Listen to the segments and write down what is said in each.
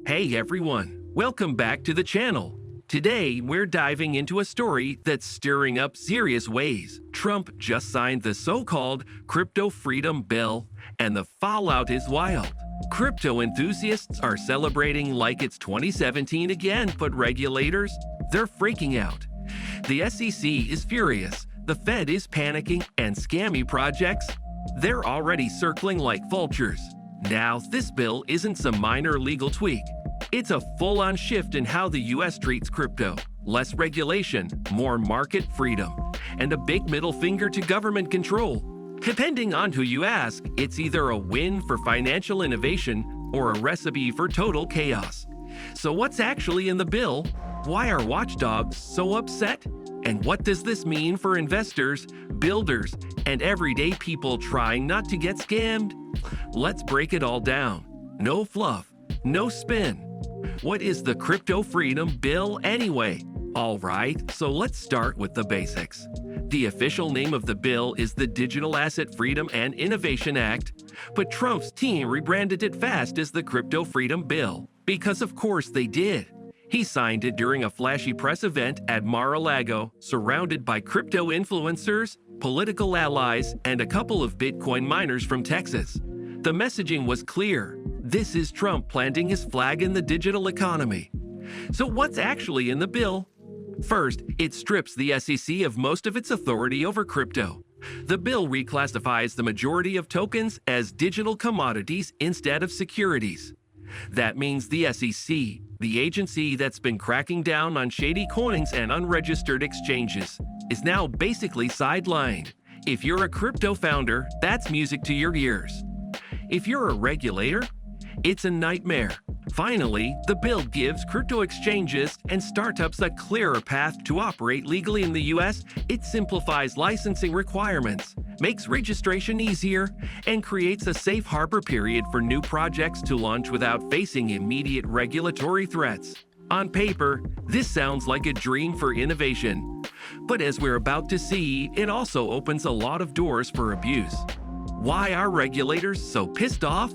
Hey everyone, welcome back to the channel. Today, we're diving into a story that's stirring up serious waves. Trump just signed the so-called Crypto Freedom Bill, and the fallout is wild. Crypto enthusiasts are celebrating like it's 2017 again, but regulators, they're freaking out. The SEC is furious, the Fed is panicking, and scammy projects, they're already circling like vultures. Now, this bill isn't some minor legal tweak. It's a full-on shift in how the US treats crypto. Less regulation, more market freedom, and a big middle finger to government control. Depending on who you ask, it's either a win for financial innovation or a recipe for total chaos. So what's actually in the bill? Why are watchdogs so upset? And what does this mean for investors, builders, and everyday people trying not to get scammed? Let's break it all down. No fluff, no spin. What is the Crypto Freedom Bill anyway? Alright, so let's start with the basics. The official name of the bill is the Digital Asset Freedom and Innovation Act, but Trump's team rebranded it fast as the Crypto Freedom Bill, because of course they did. He signed it during a flashy press event at Mar-a-Lago, surrounded by crypto influencers, political allies, and a couple of Bitcoin miners from Texas. The messaging was clear. This is Trump planting his flag in the digital economy. So what's actually in the bill? First, it strips the SEC of most of its authority over crypto. The bill reclassifies the majority of tokens as digital commodities instead of securities. That means the SEC, the agency that's been cracking down on shady coins and unregistered exchanges, is now basically sidelined. If you're a crypto founder, that's music to your ears. If you're a regulator, it's a nightmare. Finally, the bill gives crypto exchanges and startups a clearer path to operate legally in the US. It simplifies licensing requirements, makes registration easier, and creates a safe harbor period for new projects to launch without facing immediate regulatory threats. On paper, this sounds like a dream for innovation. But as we're about to see, it also opens a lot of doors for abuse. Why are regulators so pissed off?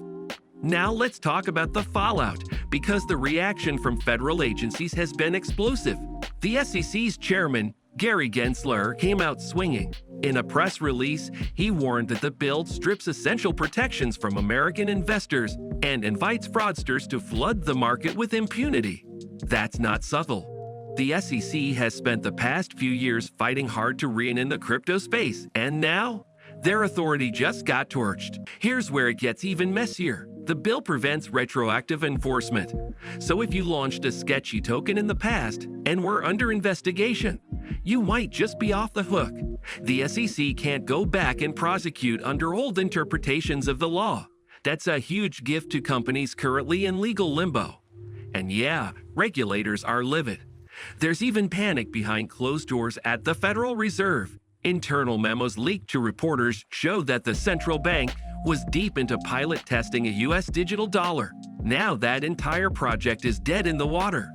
Now let's talk about the fallout, because the reaction from federal agencies has been explosive. The SEC's chairman, Gary Gensler, came out swinging. In a press release, he warned that the bill strips essential protections from American investors and invites fraudsters to flood the market with impunity. That's not subtle. The SEC has spent the past few years fighting hard to rein in the crypto space, and now their authority just got torched. Here's where it gets even messier. The bill prevents retroactive enforcement. So if you launched a sketchy token in the past and were under investigation, you might just be off the hook. The SEC can't go back and prosecute under old interpretations of the law. That's a huge gift to companies currently in legal limbo. And yeah, regulators are livid. There's even panic behind closed doors at the Federal Reserve. Internal memos leaked to reporters showed that the central bank was deep into pilot testing a US digital dollar. Now that entire project is dead in the water.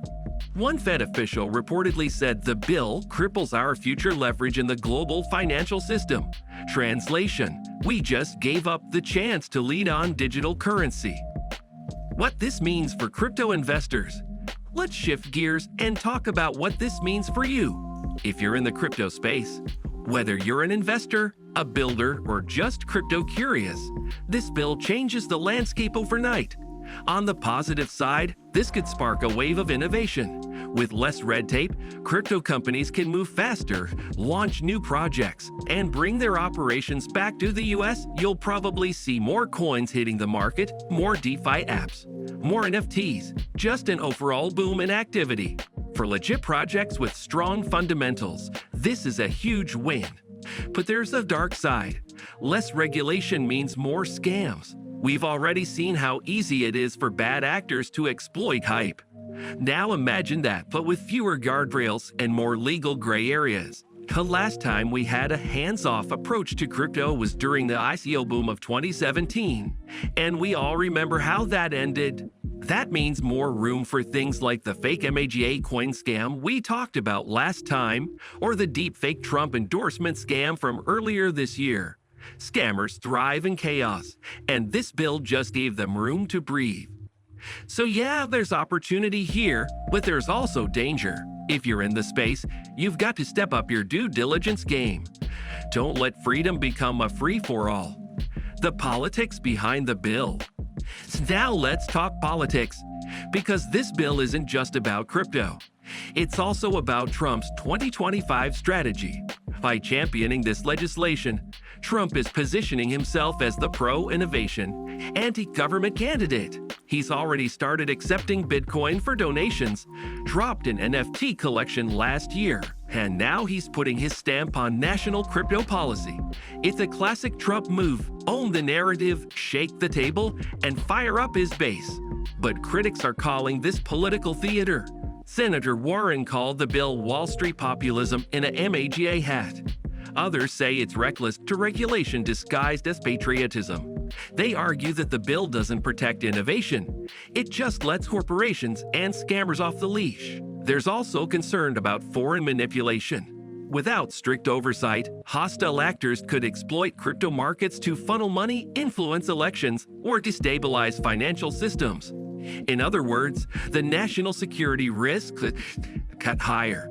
One Fed official reportedly said the bill cripples our future leverage in the global financial system. Translation: we just gave up the chance to lead on digital currency. What this means for crypto investors? Let's shift gears and talk about what this means for you. If you're in the crypto space, whether you're an investor, a builder, or just crypto curious, this bill changes the landscape overnight. On the positive side, this could spark a wave of innovation. With less red tape, crypto companies can move faster, launch new projects, and bring their operations back to the US. You'll probably see more coins hitting the market, more DeFi apps, more NFTs, just an overall boom in activity. For legit projects with strong fundamentals, this is a huge win. But there's a dark side. Less regulation means more scams. We've already seen how easy it is for bad actors to exploit hype. Now imagine that, but with fewer guardrails and more legal gray areas. The last time we had a hands-off approach to crypto was during the ICO boom of 2017, and we all remember how that ended. That means more room for things like the fake MAGA coin scam we talked about last time, or the deep-fake Trump endorsement scam from earlier this year. Scammers thrive in chaos, and this bill just gave them room to breathe. So yeah, there's opportunity here, but there's also danger. If you're in the space, you've got to step up your due diligence game. Don't let freedom become a free-for-all. The politics behind the bill. Now let's talk politics, because this bill isn't just about crypto. It's also about Trump's 2025 strategy. By championing this legislation, Trump is positioning himself as the pro-innovation, anti-government candidate. He's already started accepting Bitcoin for donations, dropped an NFT collection last year, and now he's putting his stamp on national crypto policy. It's a classic Trump move: own the narrative, shake the table, and fire up his base. But critics are calling this political theater. Senator Warren called the bill Wall Street populism in a MAGA hat. Others say it's reckless deregulation disguised as patriotism. They argue that the bill doesn't protect innovation. It just lets corporations and scammers off the leash. There's also concern about foreign manipulation. Without strict oversight, hostile actors could exploit crypto markets to funnel money, influence elections, or destabilize financial systems. In other words, the national security risk could cut higher.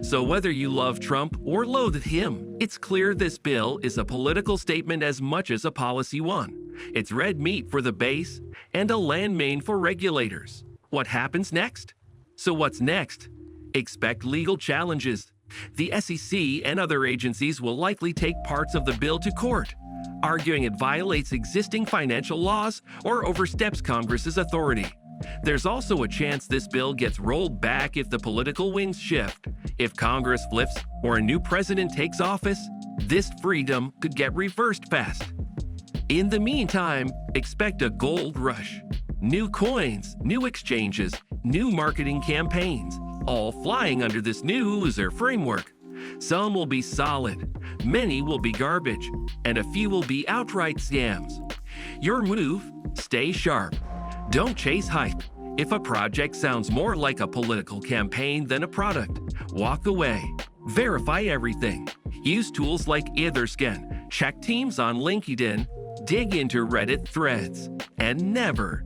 So whether you love Trump or loathe him, it's clear this bill is a political statement as much as a policy one. It's red meat for the base and a landmine for regulators. What happens next? So what's next? Expect legal challenges. The SEC and other agencies will likely take parts of the bill to court, arguing it violates existing financial laws or oversteps Congress's authority. There's also a chance this bill gets rolled back if the political winds shift. If Congress flips or a new president takes office, this freedom could get reversed fast. In the meantime, expect a gold rush. New coins, new exchanges, new marketing campaigns, all flying under this new loser framework. Some will be solid, many will be garbage, and a few will be outright scams. Your move: stay sharp. Don't chase hype. If a project sounds more like a political campaign than a product, walk away. Verify everything. Use tools like Etherscan, check teams on LinkedIn, dig into Reddit threads, and never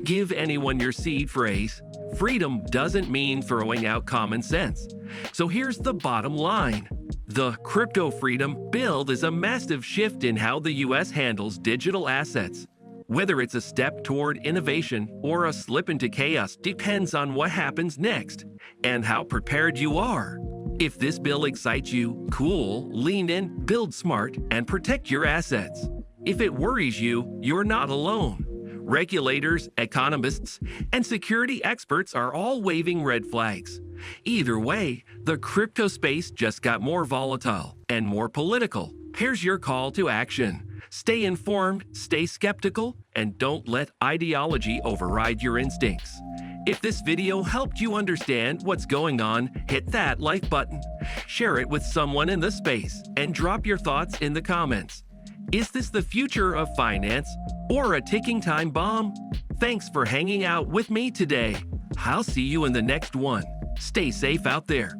give anyone your seed phrase. Freedom doesn't mean throwing out common sense. So here's the bottom line. The Crypto Freedom Bill is a massive shift in how the US handles digital assets. Whether it's a step toward innovation or a slip into chaos depends on what happens next and how prepared you are. If this bill excites you, cool, lean in, build smart, and protect your assets. If it worries you, you're not alone. Regulators, economists, and security experts are all waving red flags. Either way, the crypto space just got more volatile and more political. Here's your call to action. Stay informed, stay skeptical, and don't let ideology override your instincts. If this video helped you understand what's going on, hit that like button, share it with someone in the space, and drop your thoughts in the comments. Is this the future of finance or a ticking time bomb? Thanks for hanging out with me today. I'll see you in the next one. Stay safe out there.